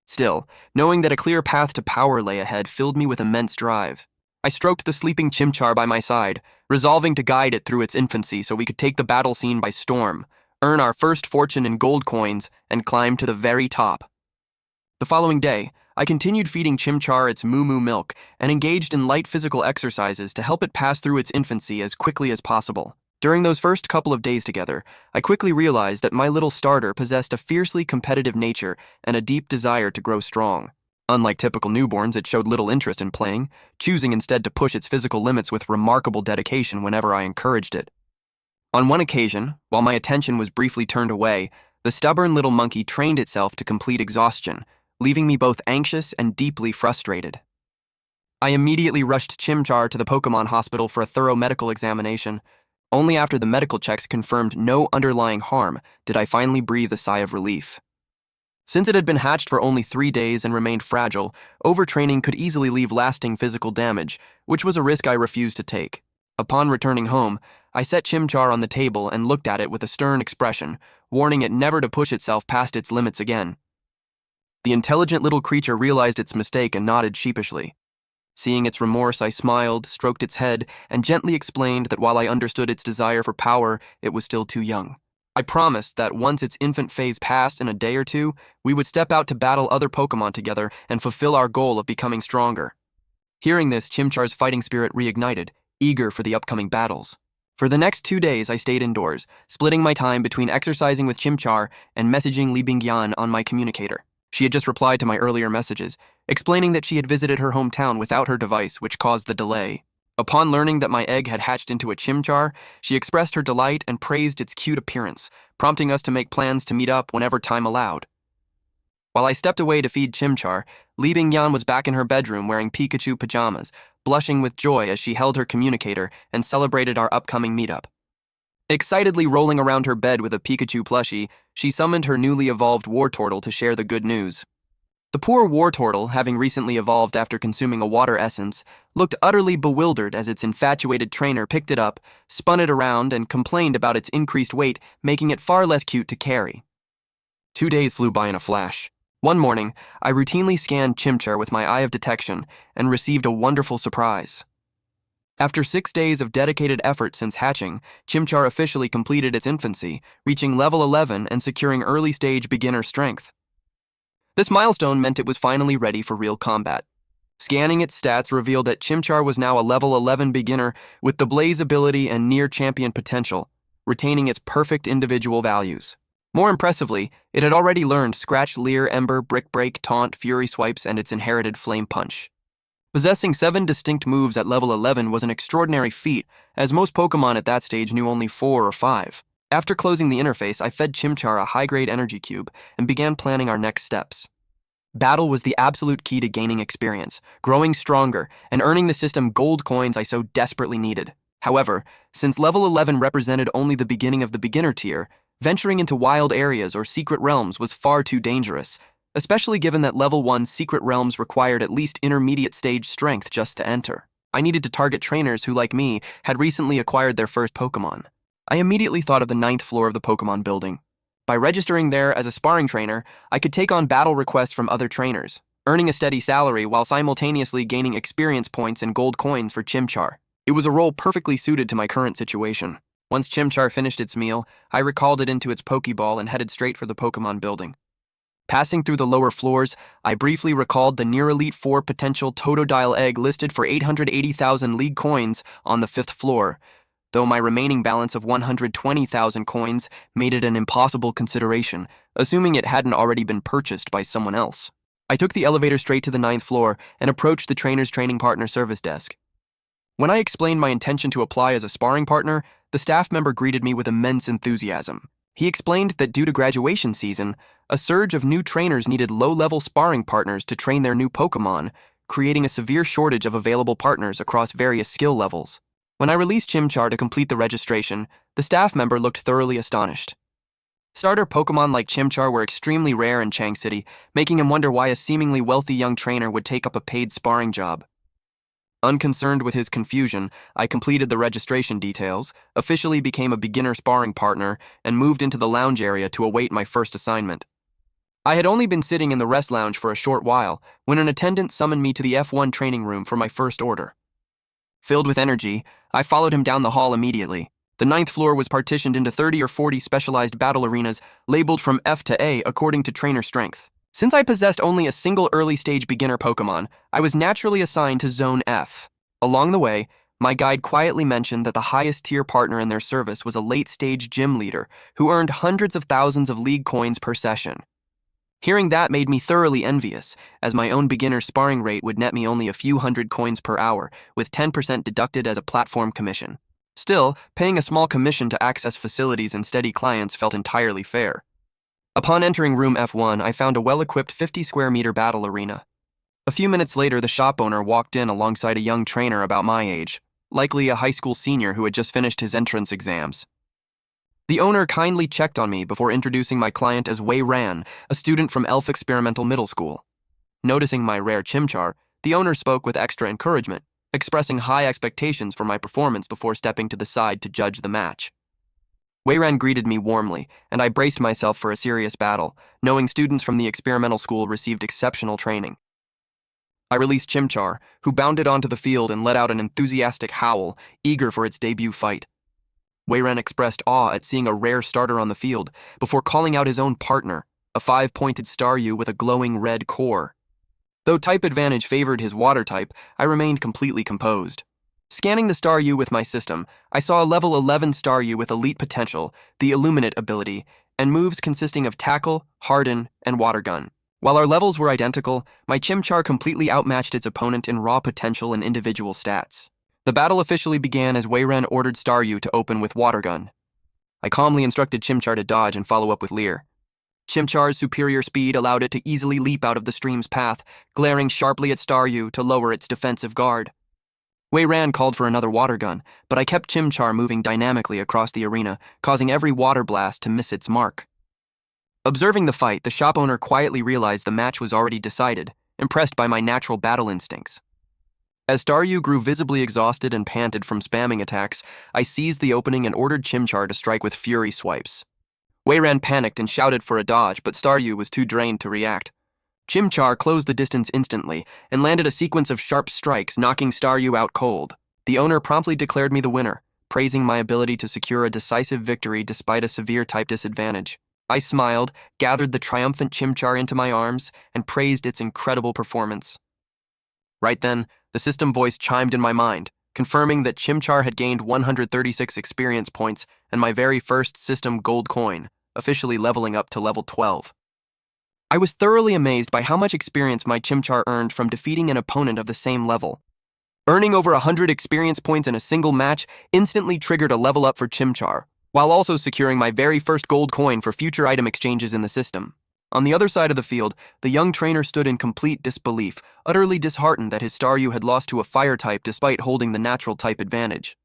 Still, knowing that a clear path to power lay ahead filled me with immense drive. I stroked the sleeping Chimchar by my side, resolving to guide it through its infancy so we could take the battle scene by storm, earn our first fortune in gold coins, and climb to the very top. The following day, I continued feeding Chimchar its moo milk and engaged in light physical exercises to help it pass through its infancy as quickly as possible. During those first couple of days together, I quickly realized that my little starter possessed a fiercely competitive nature and a deep desire to grow strong. Unlike typical newborns, it showed little interest in playing, choosing instead to push its physical limits with remarkable dedication whenever I encouraged it. On one occasion, while my attention was briefly turned away, the stubborn little monkey trained itself to complete exhaustion, leaving me both anxious and deeply frustrated. I immediately rushed Chimchar to the Pokémon hospital for a thorough medical examination. Only after the medical checks confirmed no underlying harm did I finally breathe a sigh of relief. Since it had been hatched for only 3 days and remained fragile, overtraining could easily leave lasting physical damage, which was a risk I refused to take. Upon returning home, I set Chimchar on the table and looked at it with a stern expression, warning it never to push itself past its limits again. The intelligent little creature realized its mistake and nodded sheepishly. Seeing its remorse, I smiled, stroked its head, and gently explained that while I understood its desire for power, it was still too young. I promised that once its infant phase passed in a day or two, we would step out to battle other Pokémon together and fulfill our goal of becoming stronger. Hearing this, Chimchar's fighting spirit reignited, eager for the upcoming battles. For the next 2 days, I stayed indoors, splitting my time between exercising with Chimchar and messaging Li Bingyan on my communicator. She had just replied to my earlier messages, explaining that she had visited her hometown without her device, which caused the delay. Upon learning that my egg had hatched into a Chimchar, she expressed her delight and praised its cute appearance, prompting us to make plans to meet up whenever time allowed. While I stepped away to feed Chimchar, Li Bingyan was back in her bedroom wearing Pikachu pajamas, blushing with joy as she held her communicator and celebrated our upcoming meetup. Excitedly rolling around her bed with a Pikachu plushie, she summoned her newly evolved Wartortle to share the good news. The poor Wartortle, having recently evolved after consuming a water essence, looked utterly bewildered as its infatuated trainer picked it up, spun it around, and complained about its increased weight, making it far less cute to carry. 2 days flew by in a flash. One morning, I routinely scanned Chimchar with my eye of detection and received a wonderful surprise. After 6 days of dedicated effort since hatching, Chimchar officially completed its infancy, reaching level 11 and securing early-stage beginner strength. This milestone meant it was finally ready for real combat. Scanning its stats revealed that Chimchar was now a level 11 beginner with the Blaze ability and near-champion potential, retaining its perfect individual values. More impressively, it had already learned Scratch, Leer, Ember, Brick Break, Taunt, Fury Swipes, and its inherited Flame Punch. Possessing 7 distinct moves at level 11 was an extraordinary feat, as most Pokémon at that stage knew only 4 or 5. After closing the interface, I fed Chimchar a high-grade energy cube and began planning our next steps. Battle was the absolute key to gaining experience, growing stronger, and earning the system gold coins I so desperately needed. However, since level 11 represented only the beginning of the beginner tier, venturing into wild areas or secret realms was far too dangerous, especially given that level 1 secret realms required at least intermediate stage strength just to enter. I needed to target trainers who, like me, had recently acquired their first Pokémon. I immediately thought of the 9th floor of the Pokémon building. By registering there as a sparring trainer, I could take on battle requests from other trainers, earning a steady salary while simultaneously gaining experience points and gold coins for Chimchar. It was a role perfectly suited to my current situation. Once Chimchar finished its meal, I recalled it into its Pokeball and headed straight for the Pokémon building. Passing through the lower floors, I briefly recalled the Near Elite 4 potential Totodile egg listed for 880,000 League coins on the 5th floor, though my remaining balance of 120,000 coins made it an impossible consideration, assuming it hadn't already been purchased by someone else. I took the elevator straight to the 9th floor and approached the trainer's training partner service desk. When I explained my intention to apply as a sparring partner, the staff member greeted me with immense enthusiasm. He explained that due to graduation season, a surge of new trainers needed low-level sparring partners to train their new Pokémon, creating a severe shortage of available partners across various skill levels. When I released Chimchar to complete the registration, the staff member looked thoroughly astonished. Starter Pokémon like Chimchar were extremely rare in Chang City, making him wonder why a seemingly wealthy young trainer would take up a paid sparring job. Unconcerned with his confusion, I completed the registration details, officially became a beginner sparring partner, and moved into the lounge area to await my first assignment. I had only been sitting in the rest lounge for a short while when an attendant summoned me to the F1 training room for my first order. Filled with energy, I followed him down the hall immediately. The 9th floor was partitioned into 30 or 40 specialized battle arenas labeled from F to A according to trainer strength. Since I possessed only a single early-stage beginner Pokémon, I was naturally assigned to Zone F. Along the way, My guide quietly mentioned that the highest tier partner in their service was a late-stage gym leader who earned hundreds of thousands of league coins per session. Hearing that made me thoroughly envious, as my own beginner sparring rate would net me only a few hundred coins per hour, with 10% deducted as a platform commission. Still, paying a small commission to access facilities and steady clients felt entirely fair. Upon entering room F1, I found a well-equipped 50-square-meter battle arena. A few minutes later, the shop owner walked in alongside a young trainer about my age, likely a high school senior who had just finished his entrance exams. The owner kindly checked on me before introducing my client as Wei Ran, a student from Elf Experimental Middle School. Noticing my rare chimchar, the owner spoke with extra encouragement, expressing high expectations for my performance before stepping to the side to judge the match. Wei Ran greeted me warmly, and I braced myself for a serious battle, knowing students from the experimental school received exceptional training. I released Chimchar, who bounded onto the field and let out an enthusiastic howl, eager for its debut fight. Wei Ran expressed awe at seeing a rare starter on the field, before calling out his own partner, a 5-pointed Staryu with a glowing red core. Though type advantage favored his water type, I remained completely composed. Scanning the Staryu with my system, I saw a level 11 Staryu with elite potential, the Illuminate ability, and moves consisting of Tackle, Harden, and Water Gun. While our levels were identical, my Chimchar completely outmatched its opponent in raw potential and individual stats. The battle officially began as Wei Ran ordered Staryu to open with Water Gun. I calmly instructed Chimchar to dodge and follow up with Leer. Chimchar's superior speed allowed it to easily leap out of the stream's path, glaring sharply at Staryu to lower its defensive guard. Wei Ran called for another Water Gun, but I kept Chimchar moving dynamically across the arena, causing every water blast to miss its mark. Observing the fight, the shop owner quietly realized the match was already decided, impressed by my natural battle instincts. As Staryu grew visibly exhausted and panted from spamming attacks, I seized the opening and ordered Chimchar to strike with fury swipes. Wei Ran panicked and shouted for a dodge, but Staryu was too drained to react. Chimchar closed the distance instantly and landed a sequence of sharp strikes, knocking Staryu out cold. The owner promptly declared me the winner, praising my ability to secure a decisive victory despite a severe type disadvantage. I smiled, gathered the triumphant Chimchar into my arms, and praised its incredible performance. Right then, the system voice chimed in my mind, confirming that Chimchar had gained 136 experience points and my very first system gold coin, officially leveling up to level 12. I was thoroughly amazed by how much experience my Chimchar earned from defeating an opponent of the same level. Earning over 100 experience points in a single match instantly triggered a level up for Chimchar, while also securing my very first gold coin for future item exchanges in the system. On the other side of the field, the young trainer stood in complete disbelief, utterly disheartened that his Staryu had lost to a fire type despite holding the natural type advantage.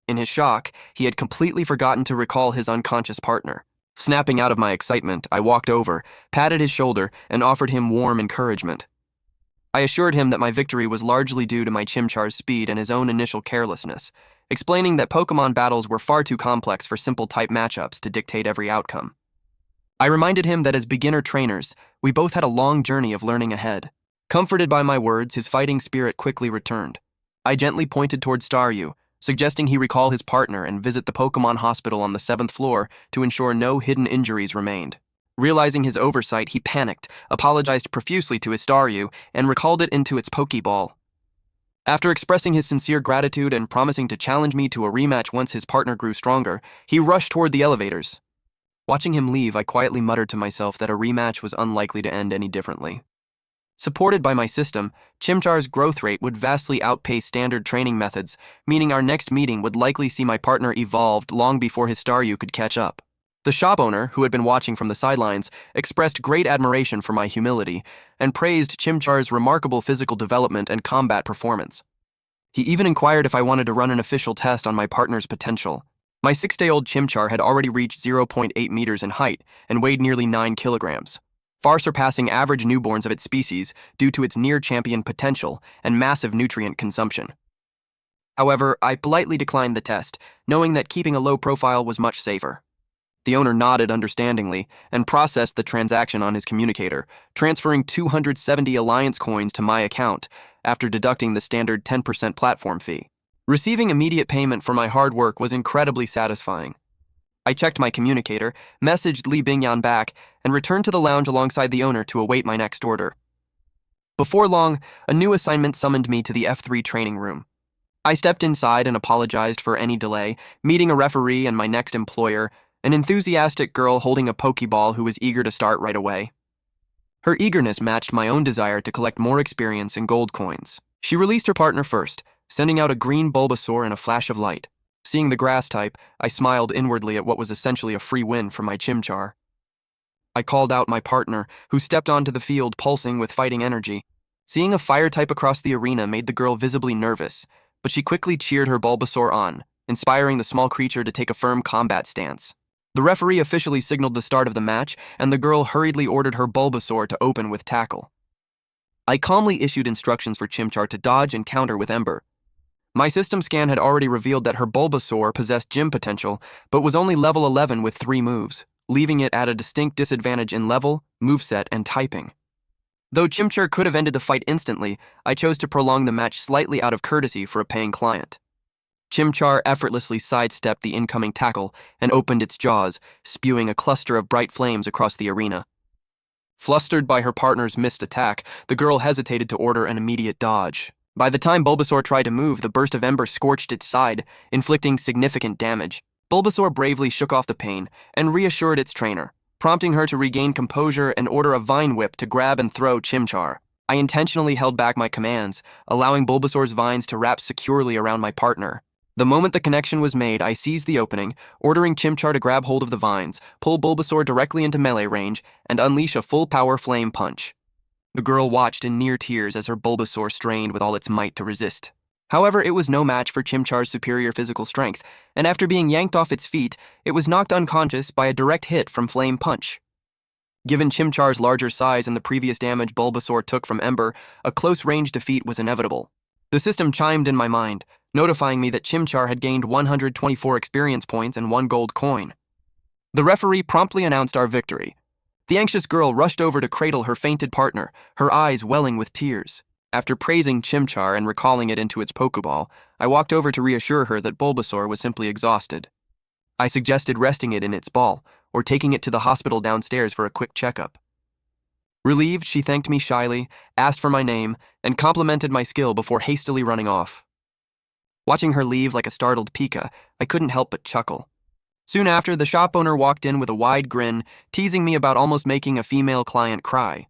In his shock, he had completely forgotten to recall his unconscious partner. Snapping out of my excitement, I walked over, patted his shoulder, and offered him warm encouragement. I assured him that my victory was largely due to my Chimchar's speed and his own initial carelessness, explaining that Pokémon battles were far too complex for simple type matchups to dictate every outcome. I reminded him that as beginner trainers, we both had a long journey of learning ahead. Comforted by my words, his fighting spirit quickly returned. I gently pointed toward Staryu, suggesting he recall his partner and visit the Pokémon hospital on the 7th floor to ensure no hidden injuries remained. Realizing his oversight, he panicked, apologized profusely to his Staryu, and recalled it into its Pokeball. After expressing his sincere gratitude and promising to challenge me to a rematch once his partner grew stronger, he rushed toward the elevators. Watching him leave, I quietly muttered to myself that a rematch was unlikely to end any differently. Supported by my system, Chimchar's growth rate would vastly outpace standard training methods, meaning our next meeting would likely see my partner evolved long before his Staryu could catch up. The shop owner, who had been watching from the sidelines, expressed great admiration for my humility and praised Chimchar's remarkable physical development and combat performance. He even inquired if I wanted to run an official test on my partner's potential. My 6-day-old Chimchar had already reached 0.8 meters in height and weighed nearly 9 kilograms, far surpassing average newborns of its species due to its near-champion potential and massive nutrient consumption. However, I politely declined the test, knowing that keeping a low profile was much safer. The owner nodded understandingly and processed the transaction on his communicator, transferring 270 Alliance coins to my account after deducting the standard 10% platform fee. Receiving immediate payment for my hard work was incredibly satisfying. I checked my communicator, messaged Li Bingyan back, and returned to the lounge alongside the owner to await my next order. Before long, a new assignment summoned me to the F3 training room. I stepped inside and apologized for any delay, meeting a referee and my next employer, an enthusiastic girl holding a Pokeball who was eager to start right away. Her eagerness matched my own desire to collect more experience in gold coins. She released her partner first, sending out a green Bulbasaur in a flash of light. Seeing the grass type, I smiled inwardly at what was essentially a free win for my Chimchar. I called out my partner, who stepped onto the field pulsing with fighting energy. Seeing a fire type across the arena made the girl visibly nervous, but she quickly cheered her Bulbasaur on, inspiring the small creature to take a firm combat stance. The referee officially signaled the start of the match, and the girl hurriedly ordered her Bulbasaur to open with Tackle. I calmly issued instructions for Chimchar to dodge and counter with Ember. My system scan had already revealed that her Bulbasaur possessed gym potential, but was only level 11 with 3 moves, leaving it at a distinct disadvantage in level, moveset, and typing. Though Chimchar could have ended the fight instantly, I chose to prolong the match slightly out of courtesy for a paying client. Chimchar effortlessly sidestepped the incoming tackle and opened its jaws, spewing a cluster of bright flames across the arena. Flustered by her partner's missed attack, the girl hesitated to order an immediate dodge. By the time Bulbasaur tried to move, the burst of ember scorched its side, inflicting significant damage. Bulbasaur bravely shook off the pain and reassured its trainer, prompting her to regain composure and order a vine whip to grab and throw Chimchar. I intentionally held back my commands, allowing Bulbasaur's vines to wrap securely around my partner. The moment the connection was made, I seized the opening, ordering Chimchar to grab hold of the vines, pull Bulbasaur directly into melee range, and unleash a full-power flame punch. The girl watched in near tears as her Bulbasaur strained with all its might to resist. However, it was no match for Chimchar's superior physical strength, and after being yanked off its feet, it was knocked unconscious by a direct hit from Flame Punch. Given Chimchar's larger size and the previous damage Bulbasaur took from Ember, a close-range defeat was inevitable. The system chimed in my mind, notifying me that Chimchar had gained 124 experience points and 1 gold coin. The referee promptly announced our victory. The anxious girl rushed over to cradle her fainted partner, her eyes welling with tears. After praising Chimchar and recalling it into its Pokeball, I walked over to reassure her that Bulbasaur was simply exhausted. I suggested resting it in its ball, or taking it to the hospital downstairs for a quick checkup. Relieved, she thanked me shyly, asked for my name, and complimented my skill before hastily running off. Watching her leave like a startled Pika, I couldn't help but chuckle. Soon after, the shop owner walked in with a wide grin, teasing me about almost making a female client cry.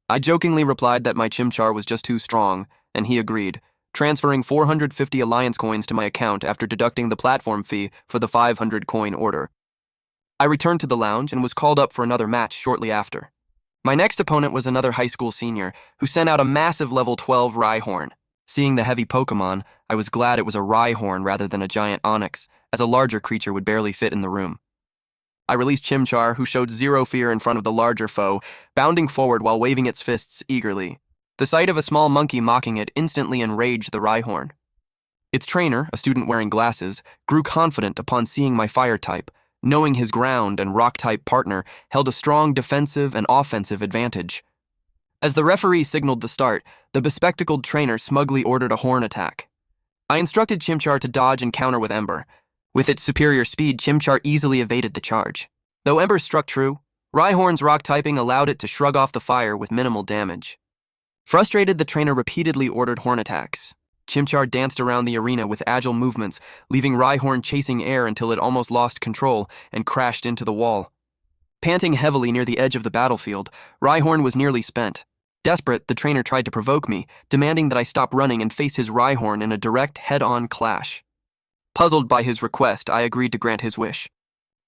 I jokingly replied that my Chimchar was just too strong, and he agreed, transferring 450 alliance coins to my account after deducting the platform fee for the 500 coin order. I returned to the lounge and was called up for another match shortly after. My next opponent was another high school senior, who sent out a massive level 12 Rhyhorn. Seeing the heavy Pokémon, I was glad it was a Rhyhorn rather than a giant Onyx, as a larger creature would barely fit in the room. I released Chimchar, who showed zero fear in front of the larger foe, bounding forward while waving its fists eagerly. The sight of a small monkey mocking it instantly enraged the Rhyhorn. Its trainer, a student wearing glasses, grew confident upon seeing my fire type, knowing his ground and rock-type partner held a strong defensive and offensive advantage. As the referee signaled the start, the bespectacled trainer smugly ordered a horn attack. I instructed Chimchar to dodge and counter with Ember. With its superior speed, Chimchar easily evaded the charge. Though Ember struck true, Rhyhorn's rock typing allowed it to shrug off the fire with minimal damage. Frustrated, the trainer repeatedly ordered horn attacks. Chimchar danced around the arena with agile movements, leaving Rhyhorn chasing air until it almost lost control and crashed into the wall. Panting heavily near the edge of the battlefield, Rhyhorn was nearly spent. Desperate, the trainer tried to provoke me, demanding that I stop running and face his Rhyhorn in a direct head-on clash. Puzzled by his request, I agreed to grant his wish.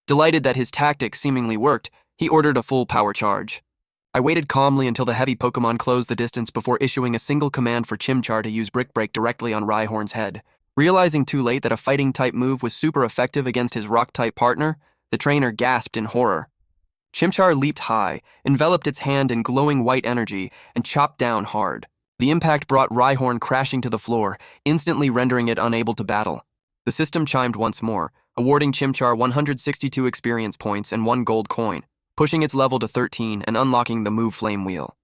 Delighted that his tactics seemingly worked, he ordered a full power charge. I waited calmly until the heavy Pokémon closed the distance before issuing a single command for Chimchar to use Brick Break directly on Rhyhorn's head. Realizing too late that a fighting-type move was super effective against his rock-type partner, the trainer gasped in horror. Chimchar leaped high, enveloped its hand in glowing white energy, and chopped down hard. The impact brought Rhyhorn crashing to the floor, instantly rendering it unable to battle. The system chimed once more, awarding Chimchar 162 experience points and 1 gold coin, pushing its level to 13 and unlocking the Move Flame Wheel.